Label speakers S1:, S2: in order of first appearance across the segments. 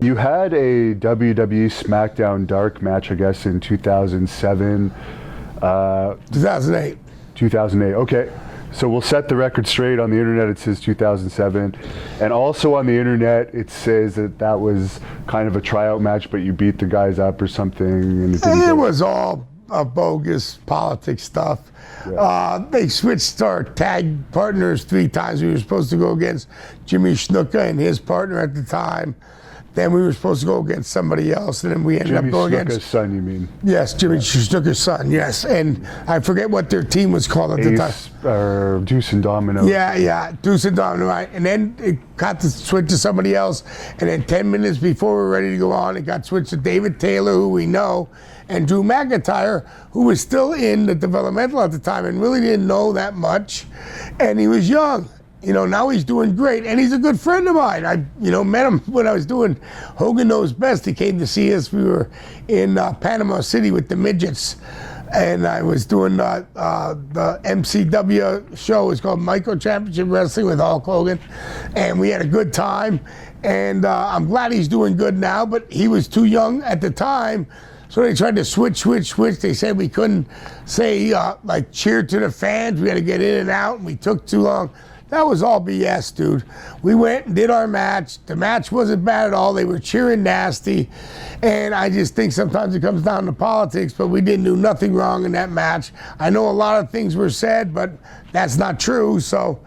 S1: You had a WWE Smackdown dark match, I guess, in 2007.
S2: 2008.
S1: 2008, okay. So we'll set the record straight. On the internet it says 2007. And also on the internet it says that was kind of a tryout match, but you beat the guys up or something. And
S2: it was all bogus politics stuff. Yeah. They switched our tag partners 3 times. We were supposed to go against Jimmy Snuka and his partner at the time. Then we were supposed to go against somebody else, and then we ended up going against...
S1: Jimmy Snuka's son, you mean?
S2: Yes, Jimmy Snuka's son, yes. And I forget what their team was called at the time.
S1: Or Deuce and Domino.
S2: Yeah, Deuce and Domino, right. And then it got to switch to somebody else, and then 10 minutes before we were ready to go on, it got switched to David Taylor, who we know, and Drew Mcintyre, who was still in the developmental at the time and really didn't know that much, and he was young. You know, now he's doing great, and he's a good friend of mine. I, met him when I was doing Hogan Knows Best. He came to see us. We were in Panama City with the midgets, and I was doing the MCW show. It's called Micro Championship Wrestling with Hulk Hogan, and we had a good time. And I'm glad he's doing good now, but he was too young at the time. So they tried to switch. They said we couldn't say, like, cheer to the fans. We had to get in and out, and we took too long. That was all BS, dude. We went and did our match. The match wasn't bad at all. They were cheering nasty. And I just think sometimes it comes down to politics, but we didn't do nothing wrong in that match. I know a lot of things were said, but that's not true. So,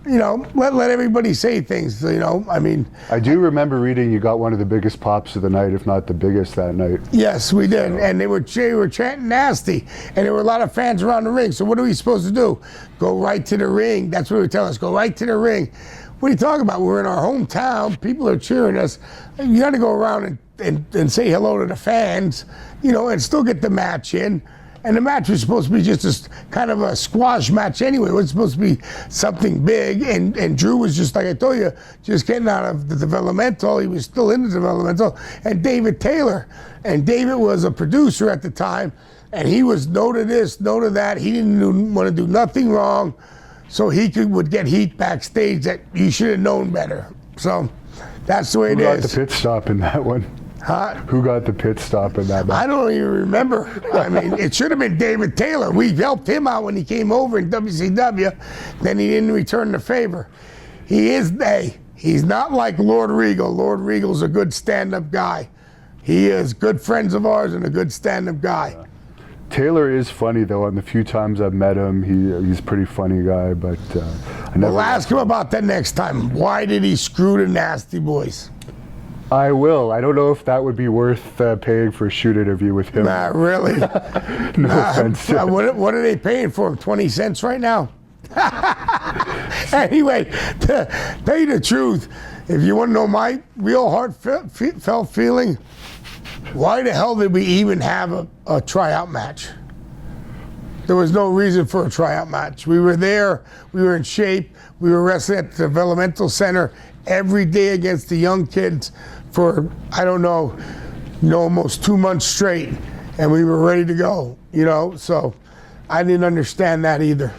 S2: let everybody say things, I mean.
S1: I do remember reading you got one of the biggest pops of the night, if not the biggest that night.
S2: Yes, we did. So. And they were chanting nasty. And there were a lot of fans around the ring. So what are we supposed to do? Go right to the ring. That's what they were telling us. Go right to the ring. What are you talking about? We're in our hometown. People are cheering us. You got to go around and say hello to the fans, and still get the match in. And the match was supposed to be just kind of a squash match anyway. It was supposed to be something big. And Drew was just, like I told you, just getting out of the developmental. He was still in the developmental. And David Taylor. And David was a producer at the time. And he was no to this, no to that. He didn't want to do nothing wrong. So he would get heat backstage that you should have known better. So that's the way it is.
S1: Who got the pit stop in that one?
S2: Huh?
S1: Who got the pit stop in that match?
S2: I don't even remember. I mean, it should have been David Taylor. We helped him out when he came over in WCW. Then he didn't return the favor. He's not like Lord Regal. Lord Regal's a good stand-up guy. He is good friends of ours and a good stand-up guy.
S1: Taylor is funny, though. On the few times I've met him, he's a pretty funny guy, but I never...
S2: We'll ask him about that next time. Why did he screw the Nasty Boys?
S1: I will. I don't know if that would be worth paying for a shoot interview with him.
S2: Nah, really?
S1: No offense.
S2: What are they paying for him? 20 cents right now? Anyway, to tell you the truth, if you want to know my real heartfelt feeling, why the hell did we even have a tryout match? There was no reason for a tryout match. We were there, we were in shape, we were wrestling at the developmental center every day against the young kids for, I don't know, almost 2 months straight, and we were ready to go, so I didn't understand that either.